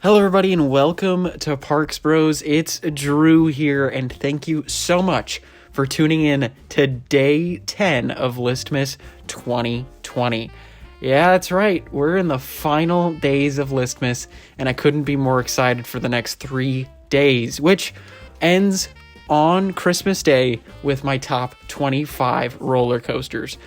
Hello everybody and welcome to Parks Bros. It's Drew here and thank you so much for tuning in to day 10 of Listmas 2020. Yeah, that's right. We're in the final days of Listmas and I couldn't be more excited for the next 3 days, which ends on Christmas Day with my top 25 roller coasters.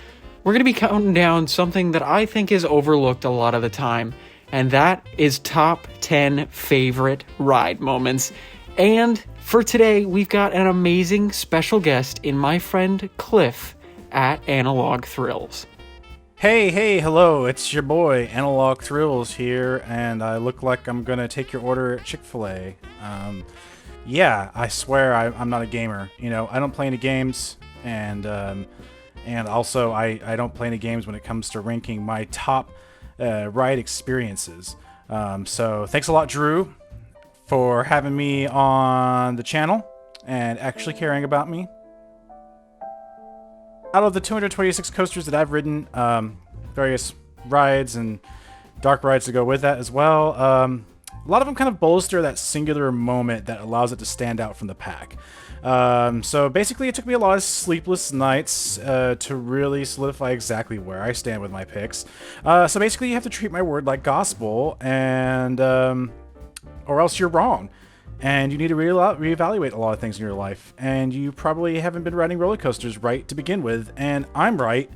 We're going to be counting down something that I think is overlooked a lot of the time, and that is top 10 favorite ride moments. And for today, we've got an amazing special guest in my friend Cliff at Analog Thrills. Hey, hello, it's your boy, Analog Thrills here, and I look like I'm gonna take your order at Chick-fil-A. Yeah, I swear I'm not a gamer. You know, I don't play any games, and also I don't play any games when it comes to ranking my top ride experiences. So thanks a lot, Drew, for having me on the channel and actually caring about me. Out of the 226 coasters that I've ridden, various rides and dark rides to go with that as well, a lot of them kind of bolster that singular moment that allows it to stand out from the pack. So basically it took me a lot of sleepless nights to really solidify exactly where I stand with my picks. So basically you have to treat my word like gospel, and or else you're wrong. And you need to reevaluate a lot of things in your life. And you probably haven't been riding roller coasters right to begin with. And I'm right.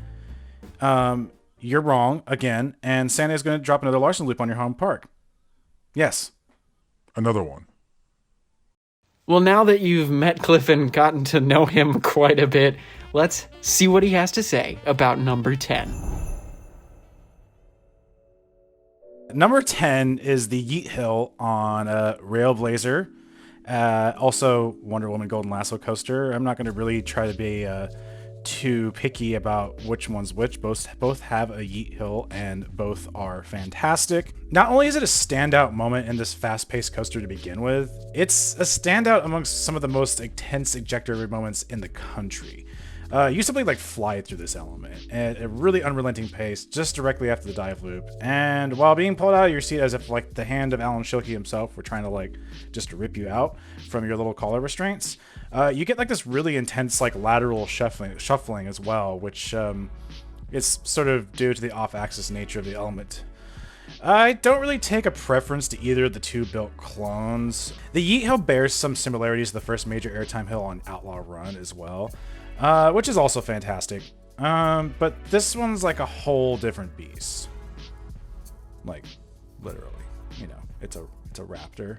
You're wrong again. And Santa is going to drop another Larson loop on your home park. Yes. Another one. Well, now that you've met Cliff and gotten to know him quite a bit, let's see what he has to say about number 10. Number 10 is the Yeet Hill on Railblazer. Also, Wonder Woman Golden Lasso coaster. I'm not going to really try to be too picky about which one's which. Both have a Yeet Hill and both are fantastic. Not only is it a standout moment in this fast-paced coaster to begin with, it's a standout amongst some of the most intense ejector moments in the country. You simply like fly through this element at a really unrelenting pace just directly after the dive loop, and while being pulled out of your seat as if like the hand of Alan Schilke himself were trying to like just rip you out from your little collar restraints, you get like this really intense like lateral shuffling as well, which is sort of due to the off-axis nature of the element. I don't really take a preference to either of the two built clones. The Yeet Hill bears some similarities to the first major airtime hill on Outlaw Run as well, which is also fantastic. But this one's like a whole different beast. Like, literally, you know, it's a raptor.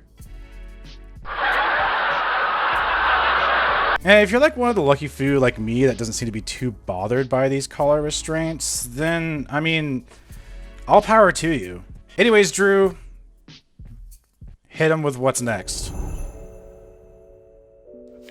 And if you're like one of the lucky few like me that doesn't seem to be too bothered by these collar restraints, then, I mean, all power to you. Anyways, Drew, hit him with what's next.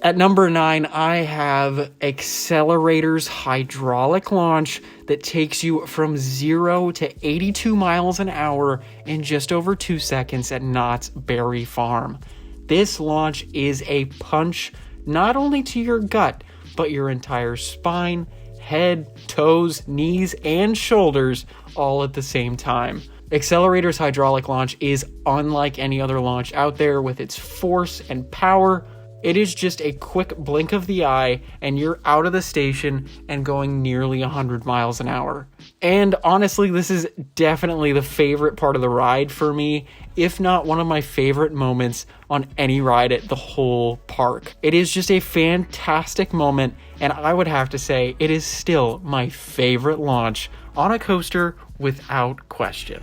At number 9, I have Accelerator's hydraulic launch that takes you from 0 to 82 miles an hour in just over 2 seconds at Knott's Berry Farm. This launch is a punch not only to your gut, but your entire spine, head, toes, knees, and shoulders all at the same time. Accelerator's hydraulic launch is unlike any other launch out there with its force and power. It is just a quick blink of the eye and you're out of the station and going nearly 100 miles an hour. And honestly, this is definitely the favorite part of the ride for me, if not one of my favorite moments on any ride at the whole park. It is just a fantastic moment, and I would have to say it is still my favorite launch on a coaster without question.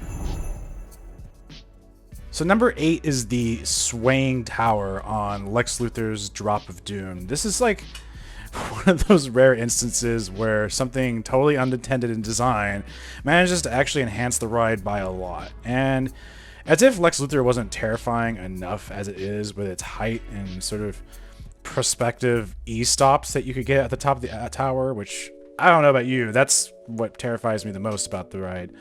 So number 8 is the swaying tower on Lex Luthor's Drop of Doom. This is like one of those rare instances where something totally unintended in design manages to actually enhance the ride by a lot. And as if Lex Luthor wasn't terrifying enough as it is with its height and sort of prospective E-stops that you could get at the top of the tower, which I don't know about you, that's what terrifies me the most about the ride.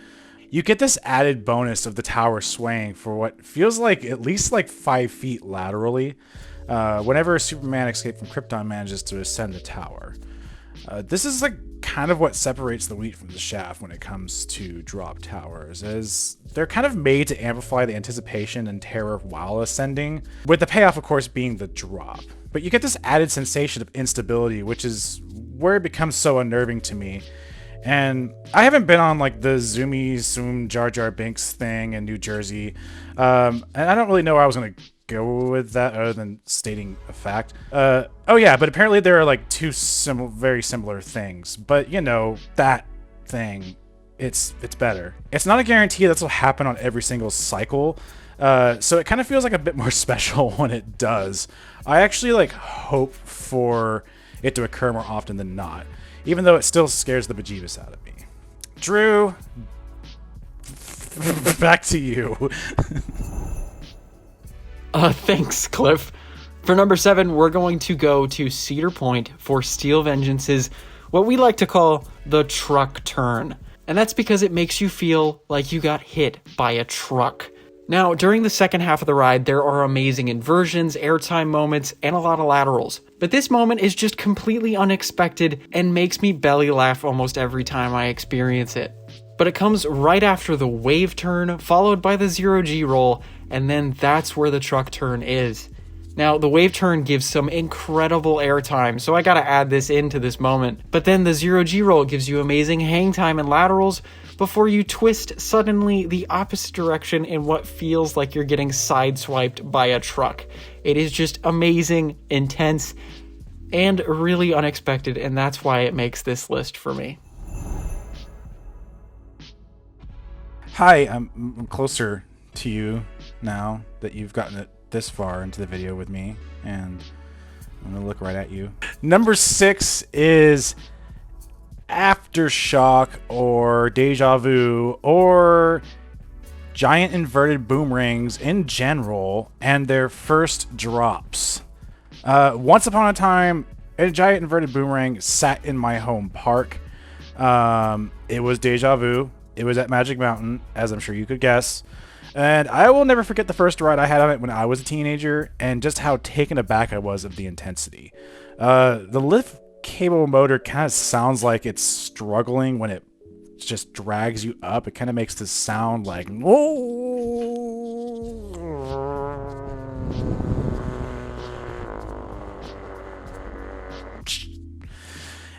You get this added bonus of the tower swaying for what feels like at least like 5 feet laterally whenever Superman Escape from Krypton manages to ascend the tower. This is like kind of what separates the wheat from the chaff when it comes to drop towers, is they're kind of made to amplify the anticipation and terror while ascending, with the payoff, of course, being the drop. But you get this added sensation of instability, which is where it becomes so unnerving to me. And I haven't been on like the Zoom Jar Jar Binks thing in New Jersey, and I don't really know where I was going to go with that other than stating a fact. Oh yeah, but apparently there are like two very similar things. But you know, that thing, it's better. It's not a guarantee that's will happen on every single cycle, so it kind of feels like a bit more special when it does. I actually like hope for it to occur more often than not, even though it still scares the bejeebus out of me. Drew, back to you. Thanks, Cliff. For number 7, we're going to go to Cedar Point for Steel Vengeance's, what we like to call the truck turn. And that's because it makes you feel like you got hit by a truck. Now, during the second half of the ride, there are amazing inversions, airtime moments, and a lot of laterals. But this moment is just completely unexpected and makes me belly laugh almost every time I experience it. But it comes right after the wave turn, followed by the 0G roll, and then that's where the truck turn is. Now, the wave turn gives some incredible airtime, so I gotta add this into this moment. But then the 0G roll gives you amazing hang time and laterals before you twist suddenly the opposite direction in what feels like you're getting sideswiped by a truck. It is just amazing, intense, and really unexpected, and that's why it makes this list for me. Hi, I'm closer to you now that you've gotten it this far into the video with me, and I'm gonna look right at you. Number 6 is Aftershock or Deja Vu or giant inverted boomerangs in general and their first drops. Once upon a time, a giant inverted boomerang sat in my home park. It was Deja Vu. It was at Magic Mountain, as I'm sure you could guess. And I will never forget the first ride I had on it when I was a teenager and just how taken aback I was of the intensity. The lift cable motor kind of sounds like it's struggling when it just drags you up. It kind of makes this sound like,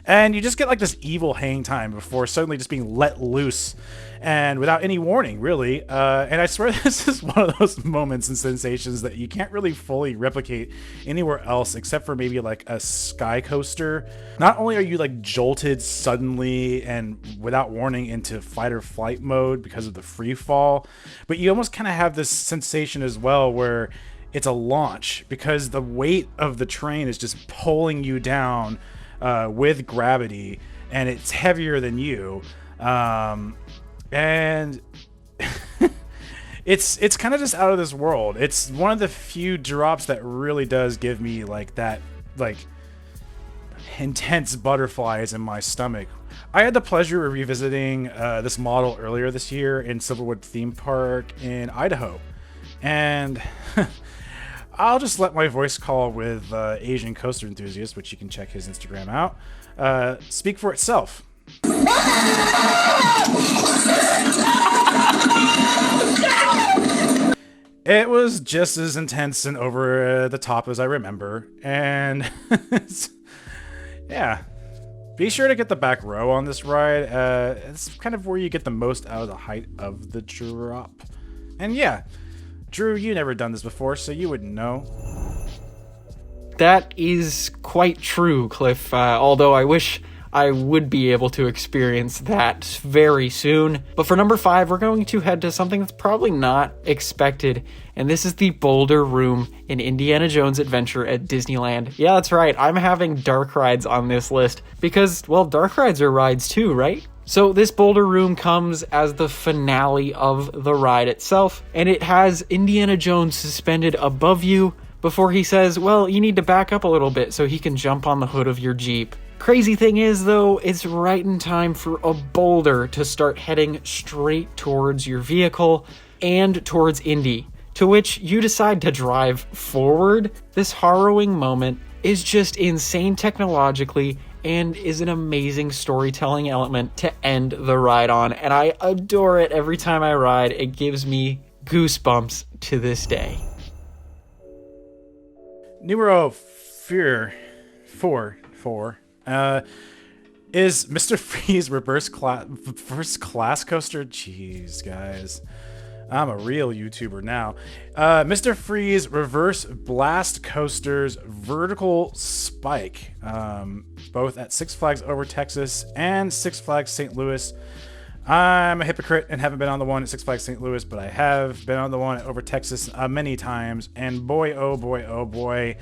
and you just get like this evil hang time before suddenly just being let loose and without any warning, really. And I swear this is one of those moments and sensations that you can't really fully replicate anywhere else except for maybe like a sky coaster. Not only are you like jolted suddenly and without warning into fight or flight mode because of the free fall, but you almost kind of have this sensation as well where it's a launch because the weight of the train is just pulling you down with gravity, and it's heavier than you, and it's kind of just out of this world. It's one of the few drops that really does give me like that like intense butterflies in my stomach. I had the pleasure of revisiting this model earlier this year in Silverwood Theme Park in Idaho, and I'll just let my voice call with Asian Coaster Enthusiast, which you can check his Instagram out, speak for itself. It was just as intense and over the top as I remember, and yeah. Be sure to get the back row on this ride. It's kind of where you get the most out of the height of the drop. And yeah, Drew, you never done this before, so you wouldn't know. That is quite true, Cliff, although I wish I would be able to experience that very soon. But for number 5, we're going to head to something that's probably not expected, and this is the Boulder Room in Indiana Jones Adventure at Disneyland. Yeah, that's right, I'm having dark rides on this list, because, well, dark rides are rides too, right? So this Boulder Room comes as the finale of the ride itself, and it has Indiana Jones suspended above you before he says, well, you need to back up a little bit so he can jump on the hood of your Jeep. Crazy thing is, though, it's right in time for a boulder to start heading straight towards your vehicle and towards Indy, to which you decide to drive forward. This harrowing moment is just insane technologically and is an amazing storytelling element to end the ride on. And I adore it every time I ride. It gives me goosebumps to this day. Numero 4 is Mr. Freeze first class coaster. Jeez, guys. I'm a real YouTuber now. Mr. Freeze Reverse Blast Coaster's vertical spike, both at Six Flags Over Texas and Six Flags St. Louis. I'm a hypocrite and haven't been on the one at Six Flags St. Louis, but I have been on the one at Over Texas many times. And boy, oh boy, oh boy,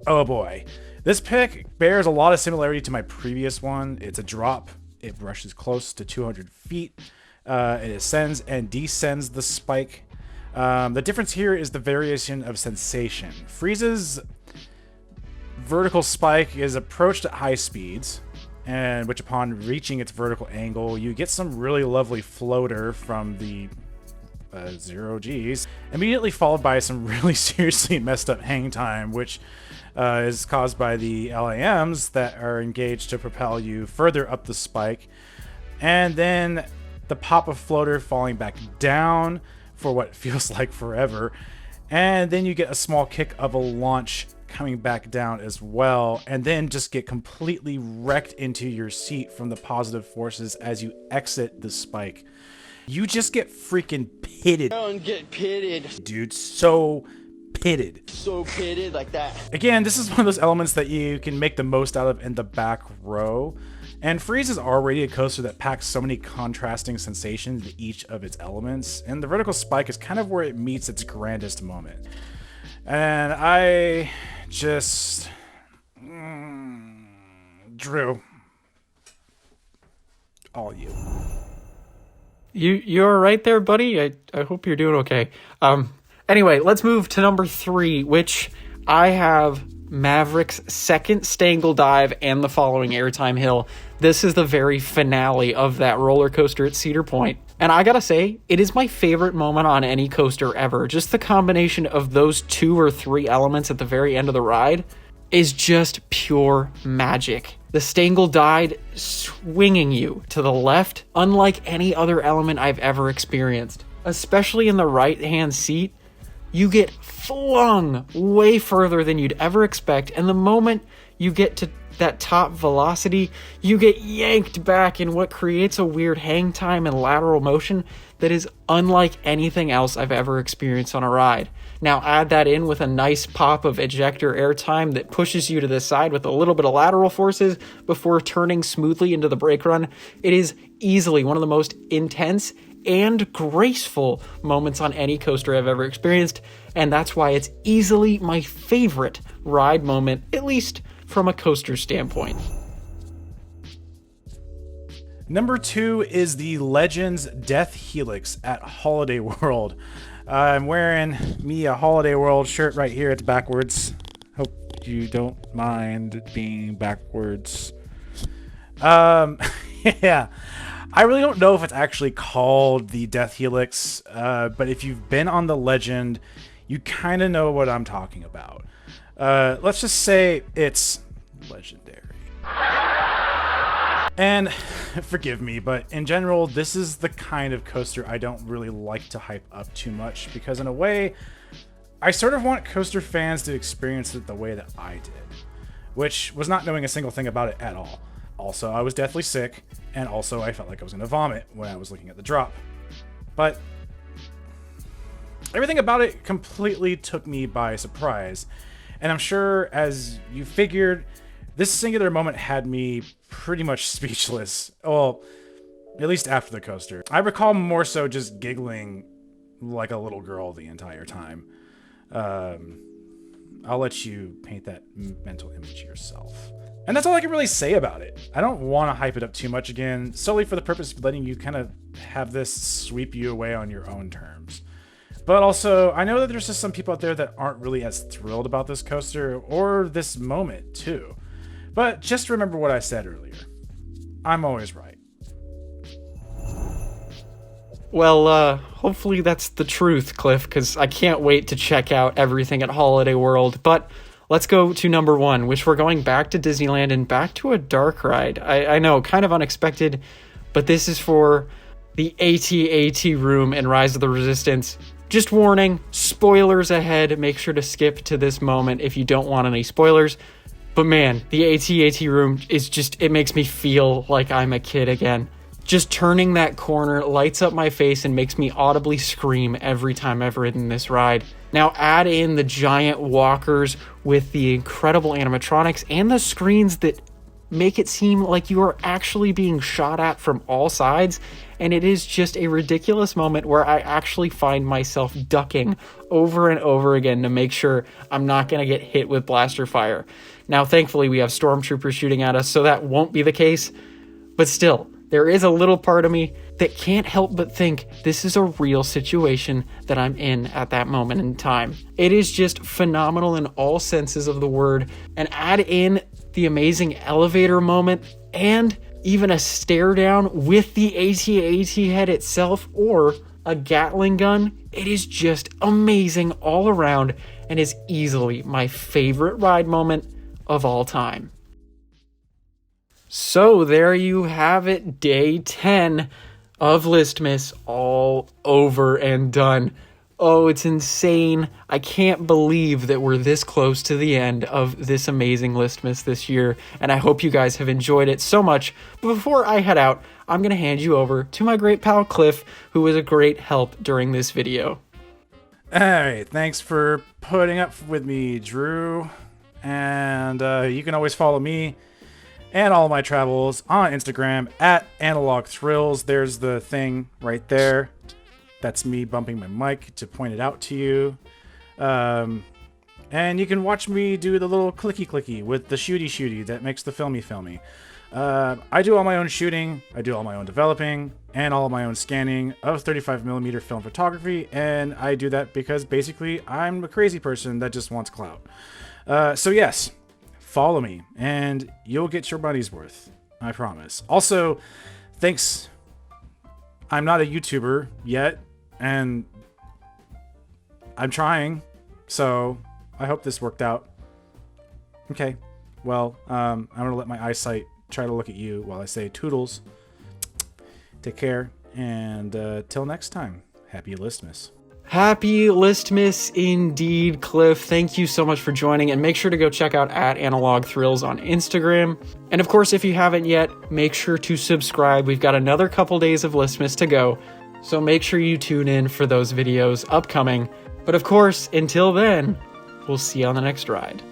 oh boy. This pick bears a lot of similarity to my previous one. It's a drop. It rushes close to 200 feet. It ascends and descends the spike. The difference here is the variation of sensation. Freeze's vertical spike is approached at high speeds, and which upon reaching its vertical angle, you get some really lovely floater from the 0 Gs, immediately followed by some really seriously messed up hang time, which is caused by the LAMs that are engaged to propel you further up the spike, and then the pop of floater falling back down for what feels like forever, and then you get a small kick of a launch coming back down as well, and then just get completely wrecked into your seat from the positive forces as you exit the spike. You just get freaking pitted. Don't get pitted. Dude, so pitted. So pitted like that. Again, this is one of those elements that you can make the most out of in the back row. And Freeze is already a coaster that packs so many contrasting sensations to each of its elements, and the vertical spike is kind of where it meets its grandest moment. And I just... Drew. All you. You're right there, buddy. I hope you're doing okay. Anyway, let's move to number 3, which I have Maverick's second Stangle Dive and the following Airtime Hill. This is the very finale of that roller coaster at Cedar Point. And I gotta say, it is my favorite moment on any coaster ever. Just the combination of those 2 or 3 elements at the very end of the ride is just pure magic. The Stangle Dive swinging you to the left, unlike any other element I've ever experienced. Especially in the right-hand seat, you get flung way further than you'd ever expect, and the moment you get to that top velocity, you get yanked back in what creates a weird hang time and lateral motion that is unlike anything else I've ever experienced on a ride. Now add that in with a nice pop of ejector air time that pushes you to the side with a little bit of lateral forces before turning smoothly into the brake run. It is easily one of the most intense and graceful moments on any coaster I've ever experienced, and that's why it's easily my favorite ride moment, at least from a coaster standpoint. Number 2 is the Legends Death Helix at Holiday World. I'm wearing me a Holiday World shirt right here. It's backwards. Hope you don't mind it being backwards. Yeah. I really don't know if it's actually called the Death Helix, but if you've been on the Legend, you kind of know what I'm talking about. Let's just say it's legendary. And forgive me, but in general, this is the kind of coaster I don't really like to hype up too much, because in a way, I sort of want coaster fans to experience it the way that I did, which was not knowing a single thing about it at all. Also, I was deathly sick, and also I felt like I was going to vomit when I was looking at the drop. But everything about it completely took me by surprise, and I'm sure, as you figured, this singular moment had me pretty much speechless. Well, at least after the coaster. I recall more so just giggling like a little girl the entire time. I'll let you paint that mental image yourself. And that's all I can really say about it. I don't want to hype it up too much again, solely for the purpose of letting you kind of have this sweep you away on your own terms. But also, I know that there's just some people out there that aren't really as thrilled about this coaster or this moment too. But just remember what I said earlier. I'm always right. Well, hopefully that's the truth, Cliff, because I can't wait to check out everything at Holiday World. But let's go to number 1, which we're going back to Disneyland and back to a dark ride. I know, kind of unexpected, but this is for the AT-AT room in Rise of the Resistance. Just warning, spoilers ahead. Make sure to skip to this moment if you don't want any spoilers. But man, the AT-AT room is just, it makes me feel like I'm a kid again. Just turning that corner lights up my face and makes me audibly scream every time I've ridden this ride. Now add in the giant walkers with the incredible animatronics and the screens that make it seem like you are actually being shot at from all sides, and it is just a ridiculous moment where I actually find myself ducking over and over again to make sure I'm not going to get hit with blaster fire. Now, thankfully, we have stormtroopers shooting at us, so that won't be the case, but still, there is a little part of me that can't help but think this is a real situation that I'm in at that moment in time. It is just phenomenal in all senses of the word, and add in the amazing elevator moment and even a stare down with the AT-AT head itself or a Gatling gun. It is just amazing all around and is easily my favorite ride moment of all time. So there you have it, day 10 of Listmas, all over and done. Oh, it's insane. I can't believe that we're this close to the end of this amazing Listmas this year, and I hope you guys have enjoyed it so much. But before I head out, I'm going to hand you over to my great pal Cliff, who was a great help during this video. All right, thanks for putting up with me, Drew. And you can always follow me and all my travels on Instagram at Analog Thrills. There's the thing right there. That's me bumping my mic to point it out to you. And you can watch me do the little clicky with the shooty that makes the filmy. I do all my own shooting, I do all my own developing, and all of my own scanning of 35mm film photography, and I do that because basically I'm a crazy person that just wants clout. So yes, follow me, and you'll get your money's worth. I promise. Also, thanks. I'm not a YouTuber yet, and I'm trying, so I hope this worked out. Okay, well, I'm gonna let my eyesight try to look at you while I say toodles. Take care, and till next time, happy Listmas. Happy Listmas indeed, Cliff. Thank you so much for joining, and make sure to go check out at Analog Thrills on Instagram. And of course, if you haven't yet, make sure to subscribe. We've got another couple days of Listmas to go, so make sure you tune in for those videos upcoming. But of course, until then, we'll see you on the next ride.